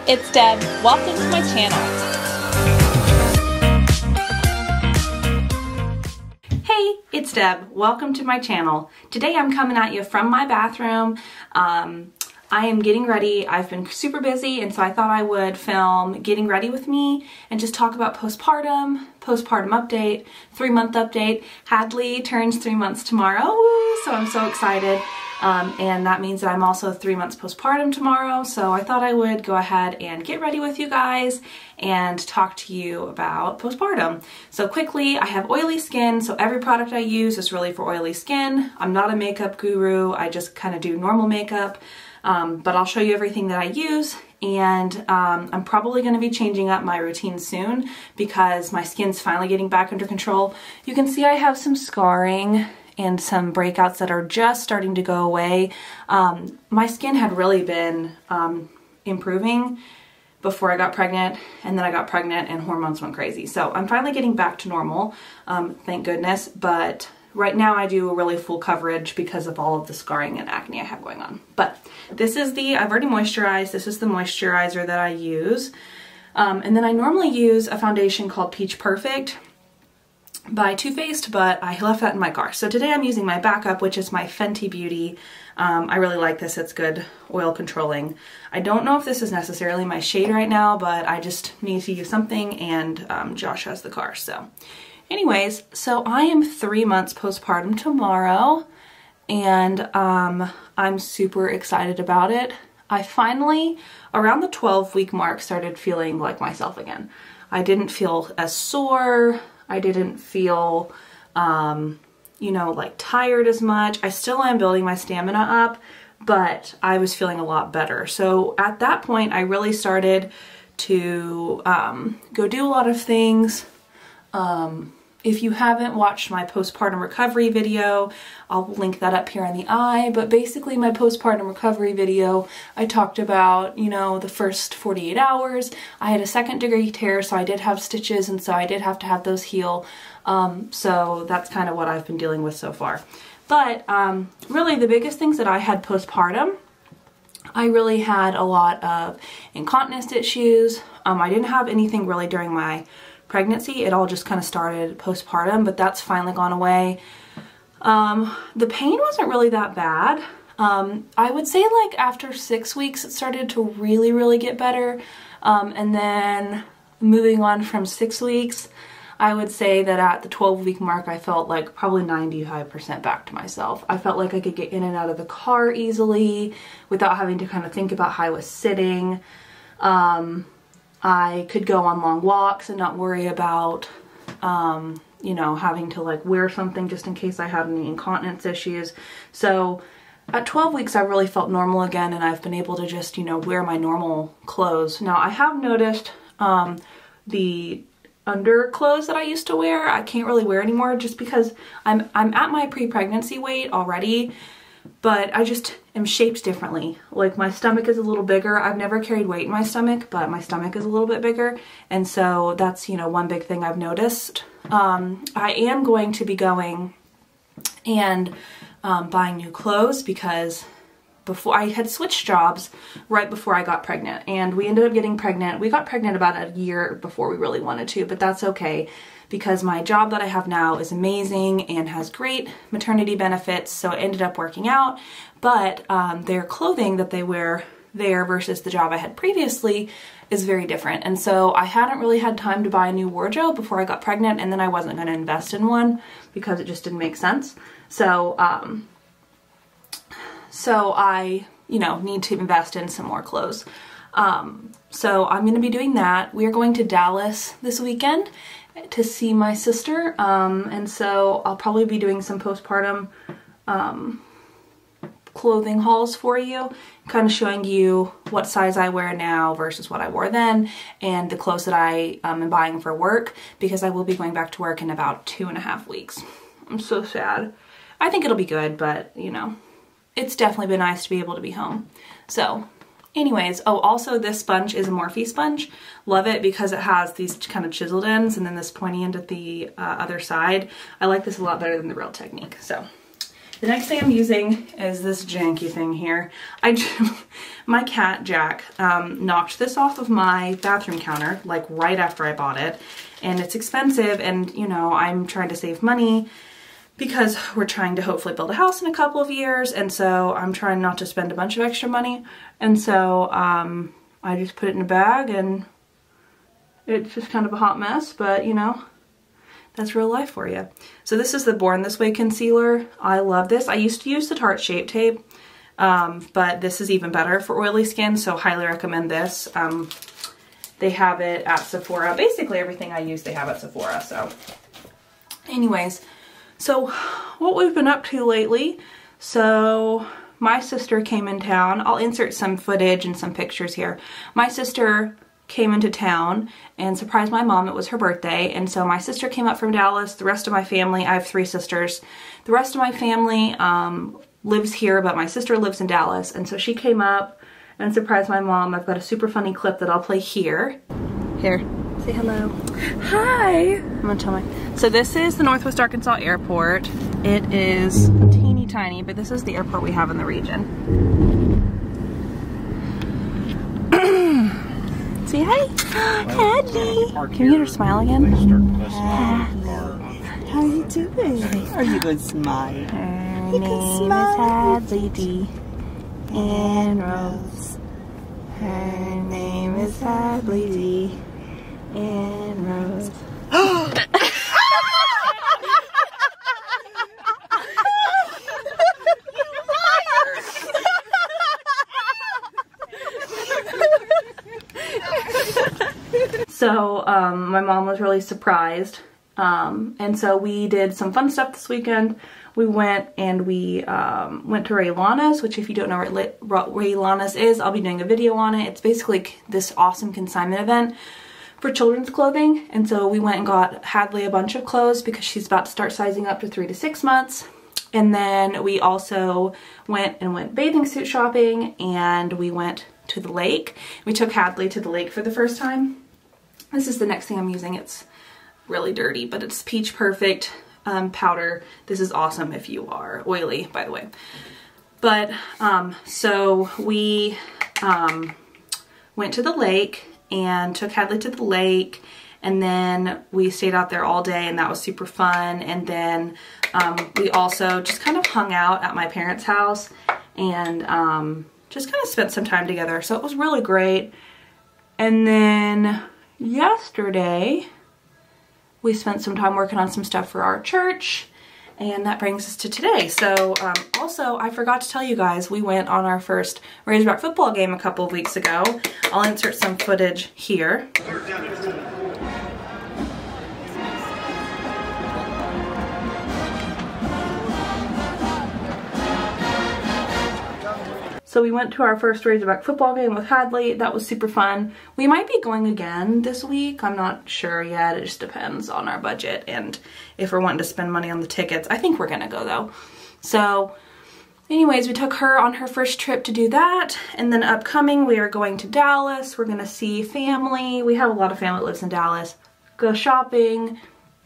it's Deb. Welcome to my channel. Hey, it's Deb. Welcome to my channel. Today I'm coming at you from my bathroom. I am getting ready. I've been super busy, and so I thought I would film getting ready with me and just talk about postpartum update, 3-month update. Hadley turns 3 months tomorrow, so I'm so excited. And that means that I'm also 3 months postpartum tomorrow, so I thought I would go ahead and get ready with you guys and talk to you about postpartum. So quickly, I have oily skin, so every product I use is really for oily skin. I'm not a makeup guru, I just kind of do normal makeup, but I'll show you everything that I use. And I'm probably going to be changing up my routine soon because my skin's finally getting back under control. You can see I have some scarring and some breakouts that are just starting to go away. My skin had really been improving before I got pregnant, and then I got pregnant and hormones went crazy. So I'm finally getting back to normal, thank goodness, but right now I do a really full coverage because of all of the scarring and acne I have going on. But this is I've already moisturized, this is the moisturizer that I use. And then I normally use a foundation called Peach Perfect by Too Faced, but I left that in my car. So today I'm using my backup, which is my Fenty Beauty. I really like this, it's good oil controlling. I don't know if this is necessarily my shade right now, but I just need to use something, and Josh has the car, so. Anyways, so I am 3 months postpartum tomorrow, and I'm super excited about it. I finally, around the 12-week mark, started feeling like myself again. I didn't feel as sore. I didn't feel, you know, like tired as much. I still am building my stamina up, but I was feeling a lot better. So at that point, I really started to go do a lot of things. If you haven't watched my postpartum recovery video, I'll link that up here in the eye, but basically my postpartum recovery video, I talked about, you know, the first 48 hours. I had a 2nd-degree tear, so I did have stitches, and so I did have to have those heal. So that's kind of what I've been dealing with so far. But really the biggest things that I had postpartum, I really had a lot of incontinence issues. I didn't have anything really during my pregnancy. It all just kind of started postpartum, but that's finally gone away. The pain wasn't really that bad. I would say like after 6 weeks it started to really get better, and then moving on from 6 weeks, I would say that at the 12-week mark I felt like probably 95% back to myself. I felt like I could get in and out of the car easily without having to kind of think about how I was sitting. I could go on long walks and not worry about, you know, having to like wear something just in case I had any incontinence issues. So at 12 weeks, I really felt normal again, and I've been able to just, you know, wear my normal clothes. Now, I have noticed the underclothes that I used to wear, I can't really wear anymore just because I'm at my pre-pregnancy weight already, but I just am shaped differently. Like my stomach is a little bigger. I've never carried weight in my stomach, but my stomach is a little bit bigger. And so that's, you know, one big thing I've noticed. I am going to be going and buying new clothes because before I had switched jobs right before I got pregnant, and we ended up getting pregnant. We got pregnant about a year before we really wanted to, but that's okay because my job that I have now is amazing and has great maternity benefits, so it ended up working out. But their clothing that they wear there versus the job I had previously is very different. And so I hadn't really had time to buy a new wardrobe before I got pregnant, and then I wasn't going to invest in one because it just didn't make sense. So I, you know, need to invest in some more clothes. So I'm going to be doing that. We are going to Dallas this weekend to see my sister, and so I'll probably be doing some postpartum clothing hauls for you, kind of showing you what size I wear now versus what I wore then, and the clothes that I am buying for work, because I will be going back to work in about 2.5 weeks. I'm so sad. I think it'll be good, but you know, it's definitely been nice to be able to be home. So anyways, oh, also this sponge is a Morphe sponge. Love it because it has these kind of chiseled ends and then this pointy end at the other side. I like this a lot better than the Real Technique. So The next thing I'm using is this janky thing here. My cat, Jack, knocked this off of my bathroom counter, like right after I bought it. And it's expensive, and you know, I'm trying to save money because we're trying to hopefully build a house in a couple of years, and so I'm trying not to spend a bunch of extra money. And so I just put it in a bag, and it's just kind of a hot mess, but you know, that's real life for you. So this is the Born This Way concealer. I love this. I used to use the Tarte Shape Tape, but this is even better for oily skin, so highly recommend this. They have it at Sephora. Basically everything I use they have at Sephora. So anyways, so what we've been up to lately, so my sister came in town. I'll insert some footage and some pictures here. My sister came into town and surprised my mom. It was her birthday, and so my sister came up from Dallas. The rest of my family, I have 3 sisters. The rest of my family lives here, but my sister lives in Dallas, and so she came up and surprised my mom. I've got a super funny clip that I'll play here. Here, say hello. Hi. I'm gonna tell my. So this is the Northwest Arkansas Airport. It is teeny tiny, but this is the airport we have in the region. Say hi. Hadley. Can you get her smile again? How are you doing? Are you going to smile? Her name is Hadley and Rose. Her name is Hadley and Rose. So my mom was really surprised, and so we did some fun stuff this weekend. We went and we went to Ray Lana's, which if you don't know what Ray Lana's is, I'll be doing a video on it. It's basically this awesome consignment event for children's clothing, and so we went and got Hadley a bunch of clothes because she's about to start sizing up to 3 to 6 months. And then we also went bathing suit shopping, and we went to the lake. We took Hadley to the lake for the first time. This is the next thing I'm using. It's really dirty, but it's Peach Perfect powder. This is awesome if you are oily, by the way. But so we went to the lake and took Hadley to the lake, and then we stayed out there all day, and that was super fun. And then we also just kind of hung out at my parents' house and just kind of spent some time together. So it was really great. And then yesterday we spent some time working on some stuff for our church, and that brings us to today. So also I forgot to tell you guys, we went on our first Razorback football game a couple of weeks ago. I'll insert some footage here. So we went to our first Razorback football game with Hadley. That was super fun. We might be going again this week. I'm not sure yet. It just depends on our budget and if we're wanting to spend money on the tickets. I think we're gonna go though. So anyways, we took her on her first trip to do that. And then upcoming, we are going to Dallas. We're gonna see family. We have a lot of family that lives in Dallas. Go shopping,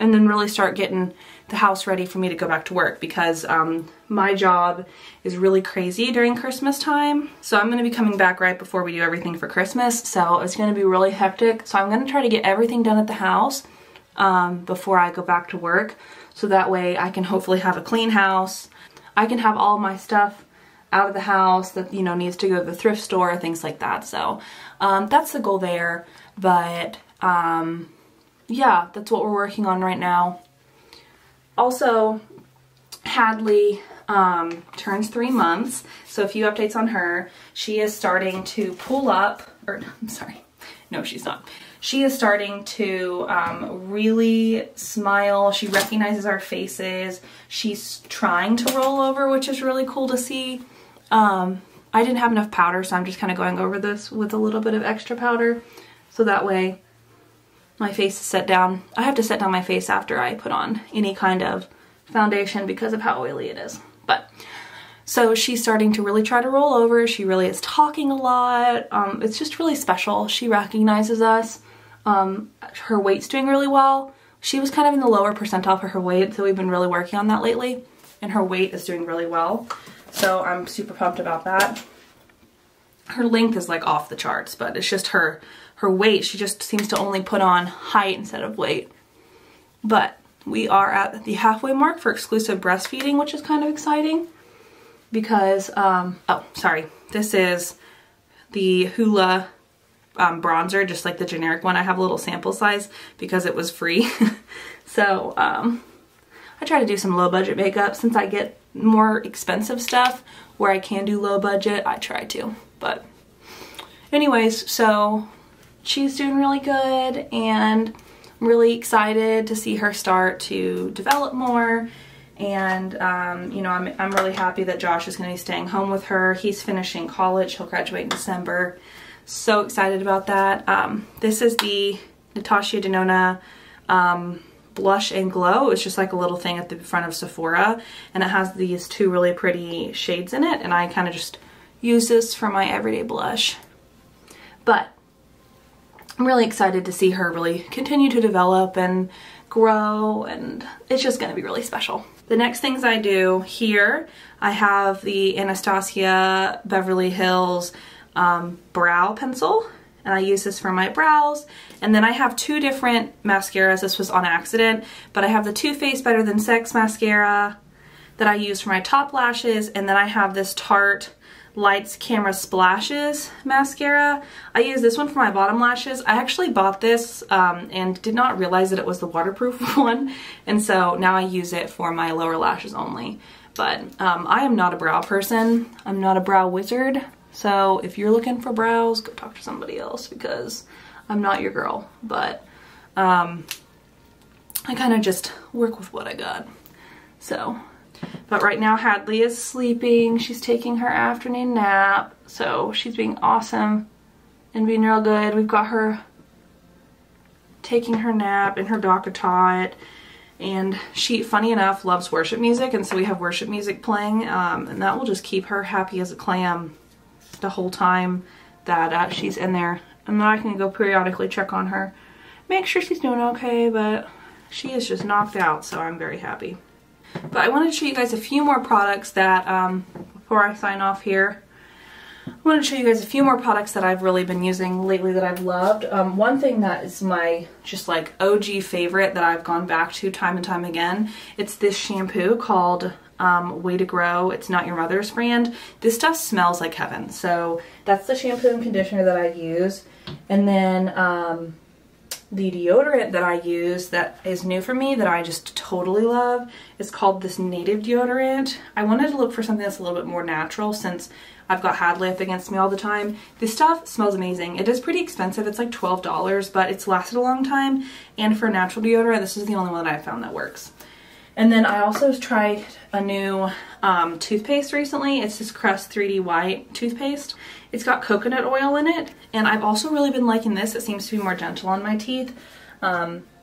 and then really start getting the house ready for me to go back to work, because my job is really crazy during Christmas time. So I'm gonna be coming back right before we do everything for Christmas. So it's gonna be really hectic. So I'm gonna try to get everything done at the house before I go back to work. So that way I can hopefully have a clean house. I can have all my stuff out of the house that, you know, needs to go to the thrift store, things like that. So that's the goal there. But yeah, that's what we're working on right now. Also, Hadley turns 3 months, so a few updates on her. She is starting to pull up, or I'm sorry, no she's not. She is starting to really smile. She recognizes our faces. She's trying to roll over, which is really cool to see. I didn't have enough powder, so I'm just kind of going over this with a little bit of extra powder, so that way my face is set down. I have to set down my face after I put on any kind of foundation because of how oily it is. But so she's starting to really try to roll over. She really is talking a lot. It's just really special. She recognizes us. Her weight's doing really well. She was kind of in the lower percentile for her weight, so we've been really working on that lately. and her weight is doing really well. So I'm super pumped about that. Her length is like off the charts, but it's just her weight. She just seems to only put on height instead of weight. But we are at the halfway mark for exclusive breastfeeding, which is kind of exciting because, oh, sorry. This is the Hoola bronzer, just like the generic one. I have a little sample size because it was free. So I try to do some low budget makeup. Since I get more expensive stuff where I can do low budget, I try to. But anyways, so she's doing really good, and I'm really excited to see her start to develop more. And you know, I'm really happy that Josh is going to be staying home with her. He's finishing college. He'll graduate in December. So excited about that. This is the Natasha Denona Blush and Glow. It's just like a little thing at the front of Sephora, and it has these two really pretty shades in it, and I kind of just use this for my everyday blush. But I'm really excited to see her really continue to develop and grow, and it's just going to be really special. The next things I do here, I have the Anastasia Beverly Hills brow pencil, and I use this for my brows. And then I have two different mascaras. This was on accident, but I have the Too Faced Better Than Sex mascara that I use for my top lashes, and then I have this Tarte Lights Camera Splashes mascara. I use this one for my bottom lashes. I actually bought this and did not realize that it was the waterproof one, and so now I use it for my lower lashes only. But I am not a brow person. I'm not a brow wizard. So if you're looking for brows, go talk to somebody else because I'm not your girl. But I kind of just work with what I got. So, but right now Hadley is sleeping. She's taking her afternoon nap. So she's being awesome and being real good. We've got her taking her nap in her DACA tot. And she, funny enough, loves worship music. And so we have worship music playing. And that will just keep her happy as a clam the whole time that she's in there. And then I can go periodically check on her, make sure she's doing okay, but she is just knocked out, so I'm very happy. But I wanted to show you guys a few more products that, before I sign off here, I wanted to show you guys a few more products that I've really been using lately that I've loved. One thing that is my just like OG favorite that I've gone back to time and time again, it's this shampoo called Way to Grow. It's Not Your Mother's brand. This stuff smells like heaven. So that's the shampoo and conditioner that I use. And then the deodorant that I use that is new for me that I just totally love is called this Native deodorant. I wanted to look for something that's a little bit more natural since I've got Hadley up against me all the time. This stuff smells amazing. It is pretty expensive. It's like $12, but it's lasted a long time. And for natural deodorant, this is the only one that I've found that works. And then I also tried a new toothpaste recently. It's this Crest 3D White toothpaste. It's got coconut oil in it, and I've also really been liking this. It seems to be more gentle on my teeth.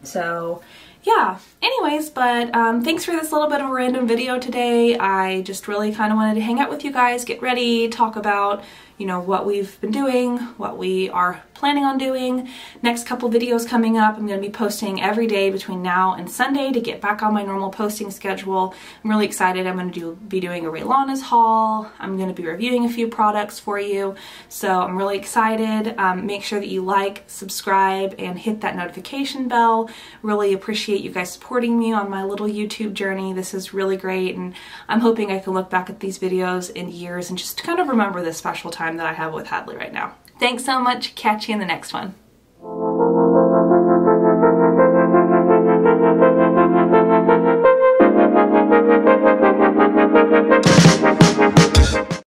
So yeah, anyways, but thanks for this little bit of a random video today. I just really kind of wanted to hang out with you guys, get ready, talk about, you know, what we've been doing, what we are planning on doing. Next couple videos coming up. I'm going to be posting every day between now and Sunday to get back on my normal posting schedule. I'm really excited. I'm going to be doing a Raylana's haul. I'm going to be reviewing a few products for you. So I'm really excited. Make sure that you like, subscribe, and hit that notification bell. Really appreciate you guys supporting me on my little YouTube journey. This is really great, and I'm hoping I can look back at these videos in years and just kind of remember this special time that I have with Hadley right now. Thanks so much. Catch you in the next one.